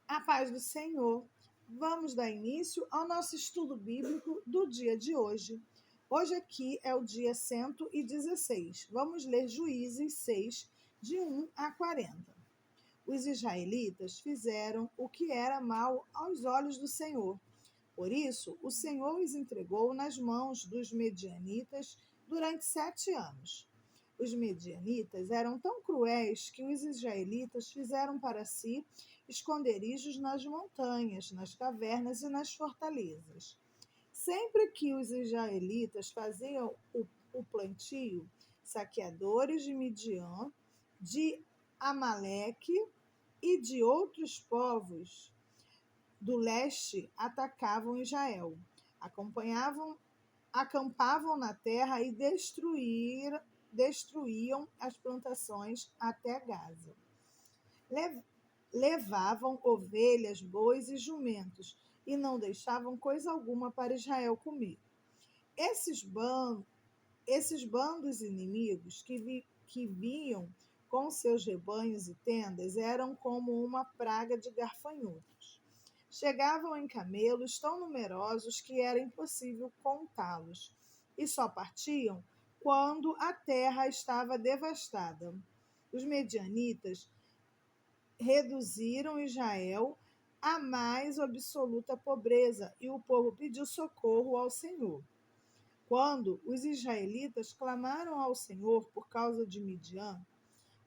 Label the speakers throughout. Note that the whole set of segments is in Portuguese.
Speaker 1: A paz do Senhor. Vamos dar início ao nosso estudo bíblico do dia de hoje. Hoje aqui é o dia 116. Vamos ler Juízes 6, de 1 a 40. Os israelitas fizeram o que era mal aos olhos do Senhor. Por isso, o Senhor os entregou nas mãos dos medianitas durante 7 anos. Os medianitas eram tão cruéis que os israelitas fizeram para si esconderijos nas montanhas, nas cavernas e nas fortalezas. Sempre que os israelitas faziam o plantio, saqueadores de Midian, de Amaleque e de outros povos do leste atacavam Israel, acampavam na terra e destruíam as plantações até Gaza. Levavam ovelhas, bois e jumentos e não deixavam coisa alguma para Israel comer. Esses bandos inimigos que vinham com seus rebanhos e tendas eram como uma praga de gafanhotos. Chegavam em camelos tão numerosos que era impossível contá-los, e só partiam quando a terra estava devastada. Os medianitas reduziram Israel à mais absoluta pobreza, e o povo pediu socorro ao Senhor. Quando os israelitas clamaram ao Senhor por causa de Midian,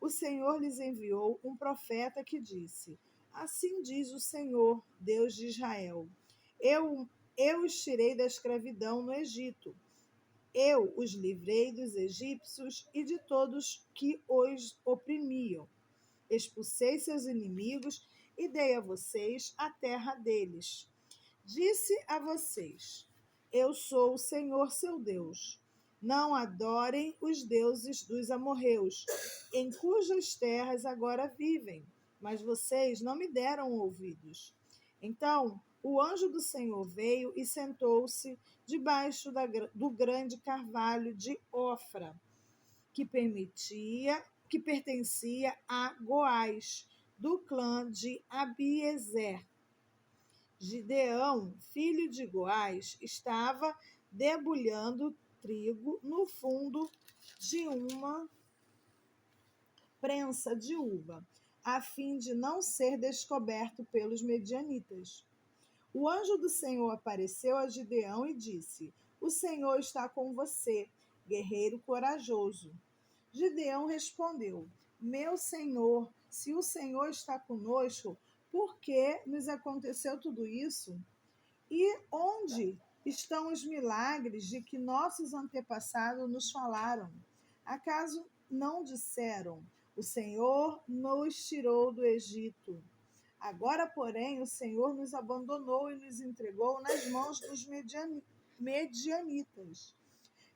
Speaker 1: o Senhor lhes enviou um profeta que disse: Assim diz o Senhor, Deus de Israel: Eu os tirei da escravidão no Egito. Eu os livrei dos egípcios e de todos que os oprimiam. Expulsei seus inimigos e dei a vocês a terra deles. Disse a vocês: Eu sou o Senhor seu Deus. Não adorem os deuses dos amorreus, em cujas terras agora vivem, mas vocês não me deram ouvidos. Então o anjo do Senhor veio e sentou-se debaixo do grande carvalho de Ofra, que pertencia a Goás, do clã de Abiezer. Gideão, filho de Goás, estava debulhando trigo no fundo de uma prensa de uva, a fim de não ser descoberto pelos medianitas. O anjo do Senhor apareceu a Gideão e disse: O Senhor está com você, guerreiro corajoso. Gideão respondeu: Meu Senhor, se o Senhor está conosco, por que nos aconteceu tudo isso? E onde estão os milagres de que nossos antepassados nos falaram? Acaso não disseram: O Senhor nos tirou do Egito? Agora, porém, o Senhor nos abandonou e nos entregou nas mãos dos medianitas.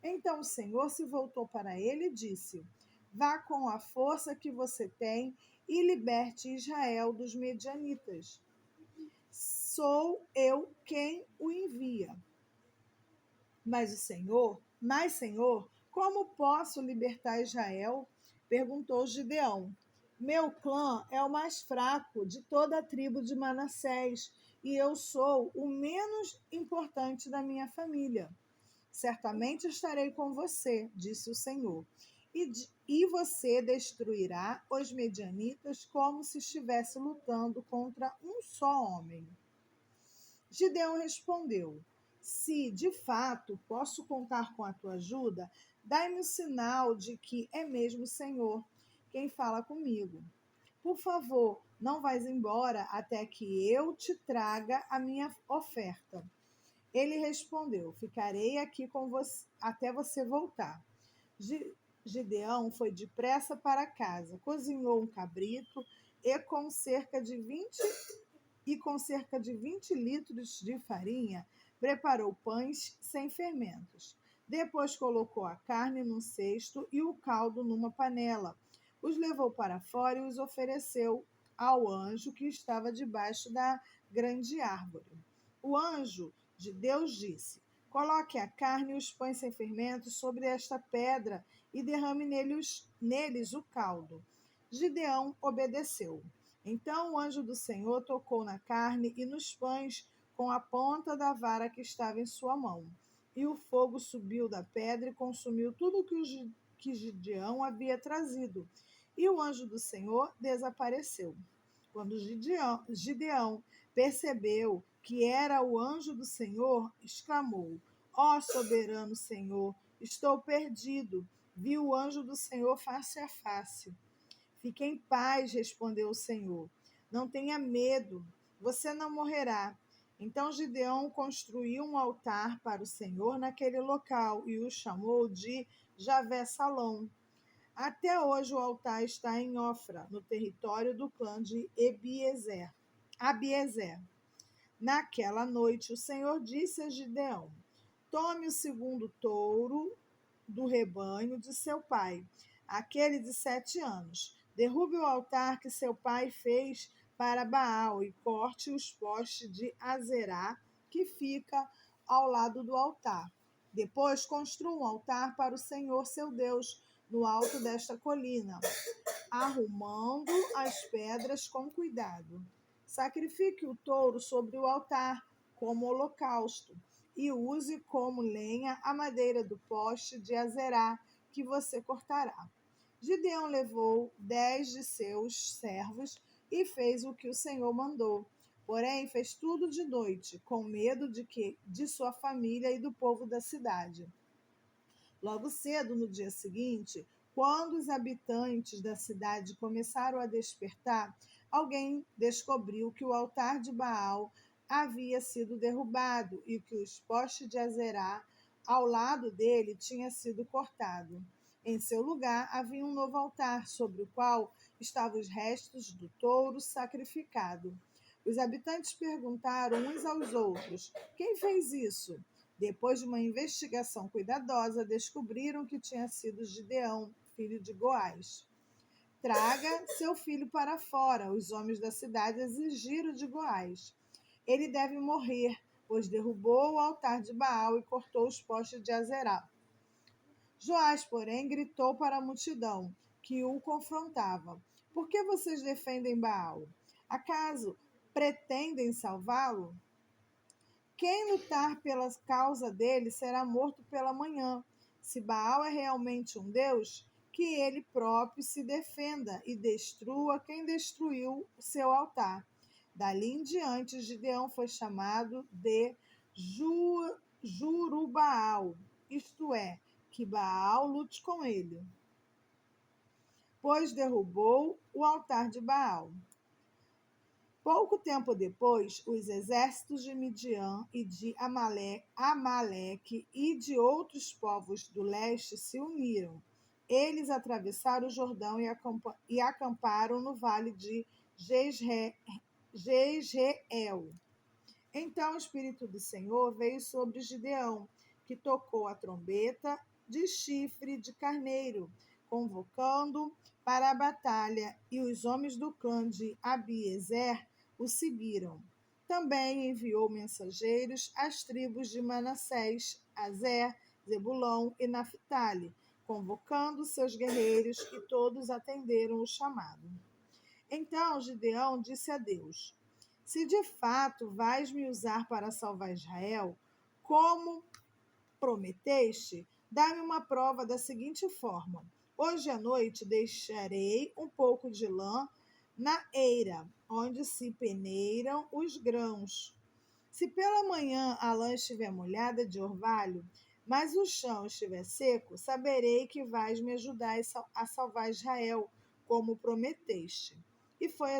Speaker 1: Então o Senhor se voltou para ele e disse: Vá com a força que você tem e liberte Israel dos medianitas. Sou eu quem o envia. Mas Senhor, como posso libertar Israel? Perguntou Gideão. Meu clã é o mais fraco de toda a tribo de Manassés, e eu sou o menos importante da minha família. Certamente estarei com você, disse o Senhor, e você destruirá os medianitas como se estivesse lutando contra um só homem. Gideão respondeu: Se de fato posso contar com a tua ajuda, dai-me o sinal de que é mesmo o Senhor quem fala comigo. Por favor, não vais embora até que eu te traga a minha oferta. Ele respondeu: Ficarei aqui com você até você voltar. Gideão foi depressa para casa, cozinhou um cabrito e com cerca de 20 litros de farinha, preparou pães sem fermentos. Depois colocou a carne num cesto e o caldo numa panela. Os levou para fora e os ofereceu ao anjo que estava debaixo da grande árvore. O anjo de Deus disse: Coloque a carne e os pães sem fermentos sobre esta pedra e derrame neles o caldo. Gideão obedeceu. Então o anjo do Senhor tocou na carne e nos pães com a ponta da vara que estava em sua mão. E o fogo subiu da pedra e consumiu tudo que Gideão havia trazido. E o anjo do Senhor desapareceu. Quando Gideão percebeu que era o anjo do Senhor, exclamou: Ó soberano Senhor, estou perdido. Vi o anjo do Senhor face a face. Fique em paz, respondeu o Senhor. Não tenha medo, você não morrerá. Então Gideão construiu um altar para o Senhor naquele local e o chamou de Javé-Salom. Até hoje o altar está em Ofra, no território do clã de Abiezer. Naquela noite o Senhor disse a Gideão: Tome o segundo touro do rebanho de seu pai, aquele de 7 anos. Derrube o altar que seu pai fez para Baal e corte os postes de Azerá, que fica ao lado do altar. Depois construa um altar para o Senhor seu Deus no alto desta colina, arrumando as pedras com cuidado. Sacrifique o touro sobre o altar como holocausto e use como lenha a madeira do poste de Azerá que você cortará. Gideão levou 10 de seus servos e fez o que o Senhor mandou. Porém, fez tudo de noite, com medo de sua família e do povo da cidade. Logo cedo, no dia seguinte, quando os habitantes da cidade começaram a despertar, alguém descobriu que o altar de Baal havia sido derrubado e que os postes de Azerá ao lado dele tinha sido cortado. Em seu lugar havia um novo altar, sobre o qual estavam os restos do touro sacrificado. Os habitantes perguntaram uns aos outros: Quem fez isso? Depois de uma investigação cuidadosa, descobriram que tinha sido Gideão, filho de Goás. Traga seu filho para fora, os homens da cidade exigiram de Goás. Ele deve morrer, pois derrubou o altar de Baal e cortou os postes de Azerá. Joás, porém, gritou para a multidão que o confrontava: Por que vocês defendem Baal? Acaso pretendem salvá-lo? Quem lutar pela causa dele será morto pela manhã. Se Baal é realmente um Deus, que ele próprio se defenda e destrua quem destruiu o seu altar. Dali em diante, Gideão foi chamado de Jurubaal, isto é, que Baal lute com ele, pois derrubou o altar de Baal. Pouco tempo depois, os exércitos de Midian e de Amaleque e de outros povos do leste se uniram. Eles atravessaram o Jordão e acamparam no vale de Jezreel. Então o Espírito do Senhor veio sobre Gideão, que tocou a trombeta de chifre de carneiro, convocando para a batalha, e os homens do clã de Abiezer o seguiram. Também enviou mensageiros às tribos de Manassés, Azer, Zebulão e Naphtali, convocando seus guerreiros, e todos atenderam o chamado. Então Gideão disse a Deus: Se de fato vais me usar para salvar Israel, como prometeste, dá-me uma prova da seguinte forma: Hoje à noite deixarei um pouco de lã na eira, onde se peneiram os grãos. Se pela manhã a lã estiver molhada de orvalho, mas o chão estiver seco, saberei que vais me ajudar a salvar Israel, como prometeste. E foi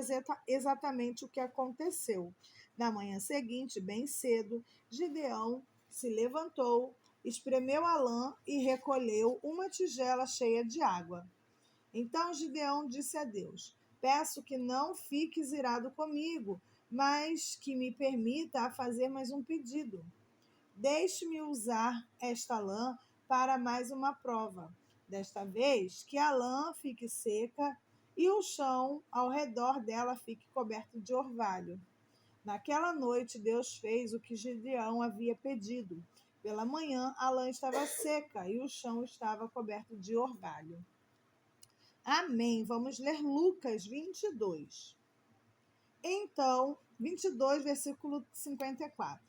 Speaker 1: exatamente o que aconteceu. Na manhã seguinte, bem cedo, Gideão se levantou, espremeu a lã e recolheu uma tigela cheia de água. Então Gideão disse a Deus: Peço que não fiques irado comigo, mas que me permita fazer mais um pedido. Deixe-me usar esta lã para mais uma prova. Desta vez, que a lã fique seca e o chão ao redor dela fique coberto de orvalho. Naquela noite, Deus fez o que Gideão havia pedido. Pela manhã, a lã estava seca e o chão estava coberto de orvalho. Amém. Vamos ler Lucas 22. Então, 22, versículo 54.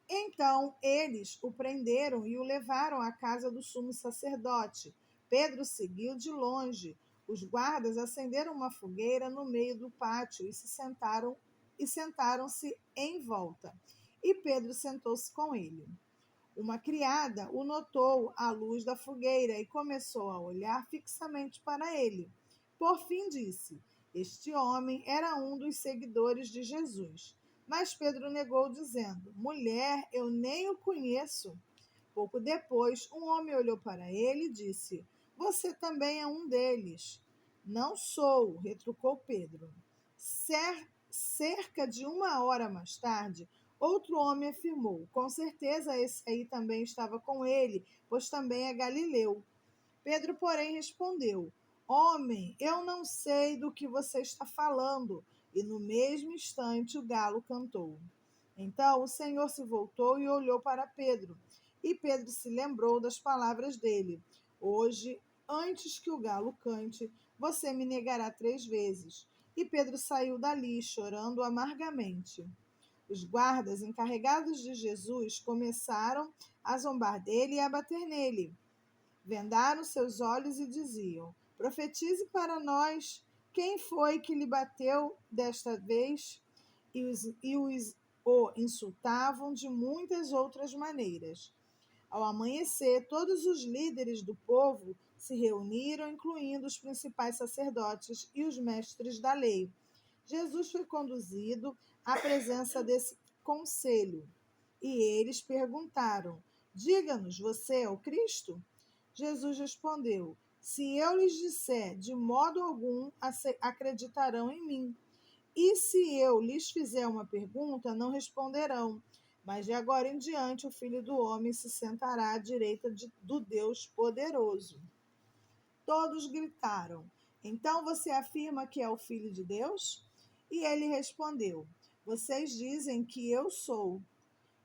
Speaker 1: Então eles o prenderam e o levaram à casa do sumo sacerdote. Pedro seguiu de longe. Os guardas acenderam uma fogueira no meio do pátio e sentaram-se em volta. E Pedro sentou-se com ele. Uma criada o notou à luz da fogueira e começou a olhar fixamente para ele. Por fim disse: Este homem era um dos seguidores de Jesus. Mas Pedro negou, dizendo: Mulher, eu nem o conheço. Pouco depois, um homem olhou para ele e disse: Você também é um deles. Não sou, retrucou Pedro. Cerca de 1 hora mais tarde, outro homem afirmou: Com certeza esse aí também estava com ele, pois também é galileu. Pedro, porém, respondeu: Homem, eu não sei do que você está falando. E no mesmo instante o galo cantou. Então o Senhor se voltou e olhou para Pedro. E Pedro se lembrou das palavras dele: Hoje, antes que o galo cante, você me negará 3 vezes. E Pedro saiu dali, chorando amargamente. Os guardas encarregados de Jesus começaram a zombar dele e a bater nele. Vendaram seus olhos e diziam: Profetize para nós, quem foi que lhe bateu desta vez? O insultavam de muitas outras maneiras. Ao amanhecer, todos os líderes do povo se reuniram, incluindo os principais sacerdotes e os mestres da lei. Jesus foi conduzido à presença desse conselho e eles perguntaram: Diga-nos, você é o Cristo? Jesus respondeu: Se eu lhes disser, de modo algum acreditarão em mim. E se eu lhes fizer uma pergunta, não responderão. Mas de agora em diante o Filho do Homem se sentará à direita do Deus Poderoso. Todos gritaram: Então você afirma que é o Filho de Deus? E ele respondeu: Vocês dizem que eu sou.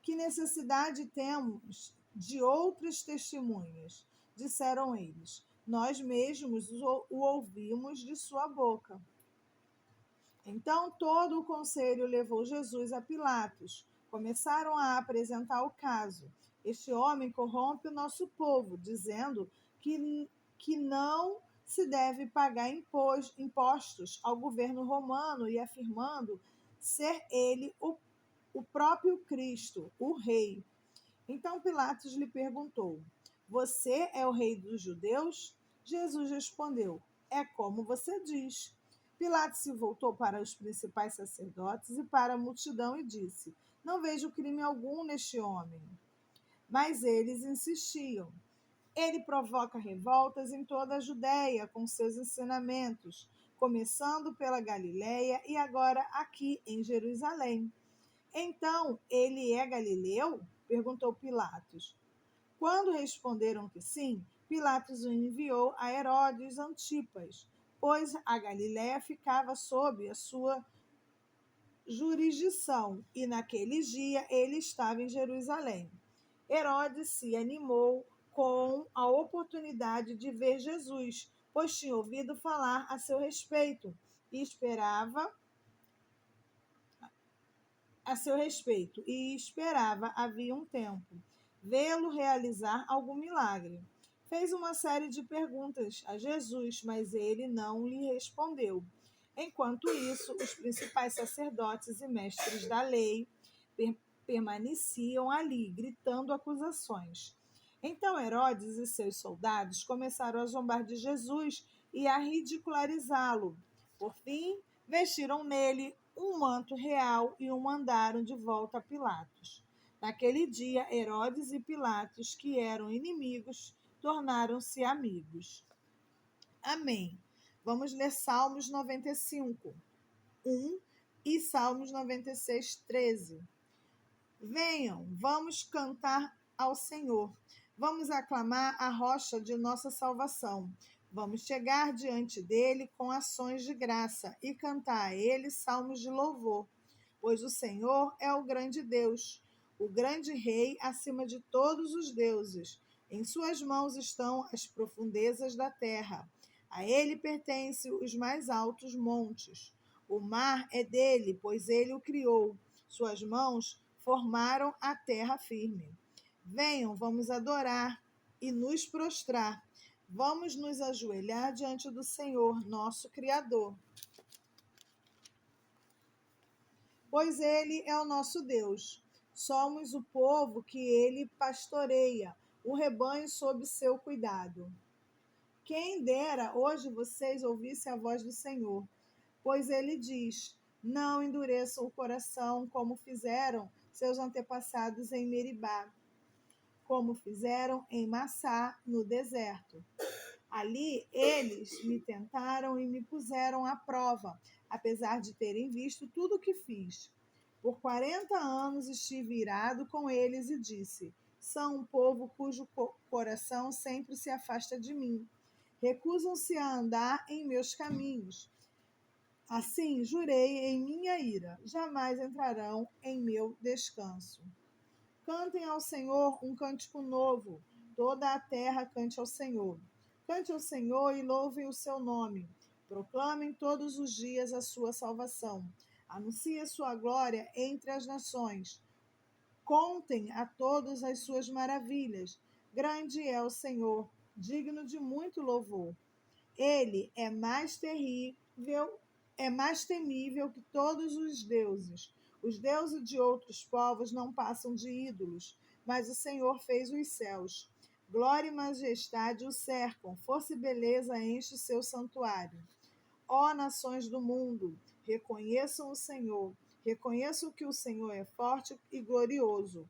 Speaker 1: Que necessidade temos de outras testemunhas? Disseram eles. Nós mesmos o ouvimos de sua boca. Então todo o conselho levou Jesus a Pilatos. Começaram a apresentar o caso. Este homem corrompe o nosso povo, dizendo que não se deve pagar impostos ao governo romano e afirmando ser ele o próprio Cristo, o rei. Então Pilatos lhe perguntou: Você é o rei dos judeus? Jesus respondeu: É como você diz. Pilatos se voltou para os principais sacerdotes e para a multidão e disse: Não vejo crime algum neste homem. Mas eles insistiam. Ele provoca revoltas em toda a Judéia com seus ensinamentos, começando pela Galiléia e agora aqui em Jerusalém. Então, ele é galileu? Perguntou Pilatos. Quando responderam que sim, Pilatos o enviou a Herodes Antipas, pois a Galiléia ficava sob a sua jurisdição, e naquele dia ele estava em Jerusalém. Herodes se animou com a oportunidade de ver Jesus, pois tinha ouvido falar a seu respeito e esperava havia um tempo, vê-lo realizar algum milagre. Fez uma série de perguntas a Jesus, mas ele não lhe respondeu. Enquanto isso, os principais sacerdotes e mestres da lei permaneciam ali, gritando acusações. Então Herodes e seus soldados começaram a zombar de Jesus e a ridicularizá-lo. Por fim, vestiram nele um manto real e o mandaram de volta a Pilatos. Naquele dia, Herodes e Pilatos, que eram inimigos, tornaram-se amigos. Amém. Vamos ler Salmos 95, 1 e Salmos 96, 13. Venham, vamos cantar ao Senhor. Vamos aclamar a rocha de nossa salvação. Vamos chegar diante dele com ações de graça e cantar a ele salmos de louvor. Pois o Senhor é o grande Deus, o grande Rei acima de todos os deuses. Em suas mãos estão as profundezas da terra. A ele pertencem os mais altos montes. O mar é dele, pois ele o criou. Suas mãos formaram a terra firme. Venham, vamos adorar e nos prostrar. Vamos nos ajoelhar diante do Senhor, nosso Criador. Pois ele é o nosso Deus. Somos o povo que ele pastoreia, o rebanho sob seu cuidado. Quem dera hoje vocês ouvissem a voz do Senhor, pois ele diz: não endureçam o coração como fizeram seus antepassados em Meribá, como fizeram em Massá, no deserto. Ali eles me tentaram e me puseram à prova, apesar de terem visto tudo o que fiz. Por 40 anos estive irado com eles e disse: são um povo cujo coração sempre se afasta de mim. Recusam-se a andar em meus caminhos. Assim jurei em minha ira: jamais entrarão em meu descanso. Cantem ao Senhor um cântico novo. Toda a terra cante ao Senhor. Cante ao Senhor e louvem o seu nome. Proclamem todos os dias a sua salvação. Anuncie a sua glória entre as nações. Contem a todos as suas maravilhas. Grande é o Senhor, digno de muito louvor. Ele é mais temível que todos os deuses. Os deuses de outros povos não passam de ídolos, mas o Senhor fez os céus. Glória e majestade o cercam, força e beleza enche o seu santuário. Ó nações do mundo, reconheçam o Senhor. Reconheçam que o Senhor é forte e glorioso.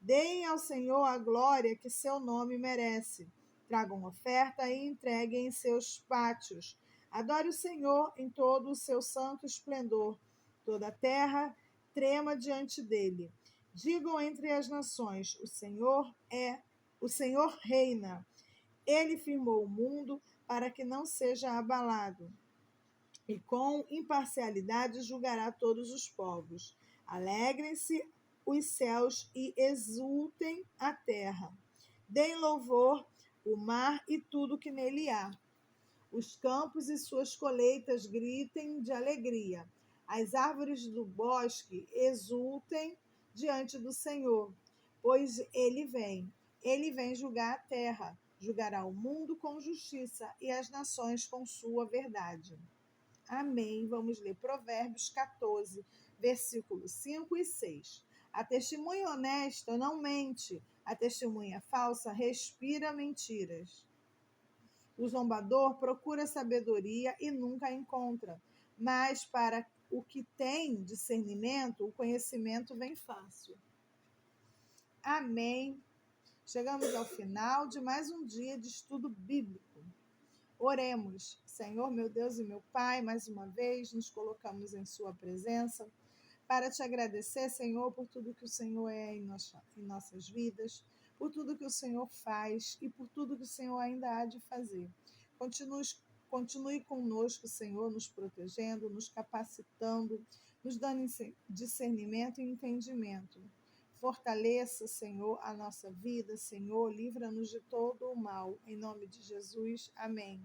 Speaker 1: Deem ao Senhor a glória que seu nome merece. Tragam oferta e entreguem em seus pátios. Adore o Senhor em todo o seu santo esplendor. Toda a terra trema diante dele. Digam entre as nações: o Senhor reina. Ele firmou o mundo para que não seja abalado. E com imparcialidade julgará todos os povos. Alegrem-se os céus e exultem a terra. Deem louvor o mar e tudo que nele há. Os campos e suas colheitas gritem de alegria. As árvores do bosque exultem diante do Senhor, pois ele vem julgar a terra, julgará o mundo com justiça e as nações com sua verdade. Amém. Vamos ler Provérbios 14, versículos 5 e 6. A testemunha honesta não mente, a testemunha falsa respira mentiras. O zombador procura sabedoria e nunca a encontra, mas para o que tem discernimento, o conhecimento vem fácil. Amém. Chegamos ao final de mais um dia de estudo bíblico. Oremos. Senhor, meu Deus e meu Pai, mais uma vez nos colocamos em sua presença para te agradecer, Senhor, por tudo que o Senhor é em nossas vidas, por tudo que o Senhor faz e por tudo que o Senhor ainda há de fazer. Continue conosco, Senhor, nos protegendo, nos capacitando, nos dando discernimento e entendimento. Fortaleça, Senhor, a nossa vida, Senhor, livra-nos de todo o mal. Em nome de Jesus, amém.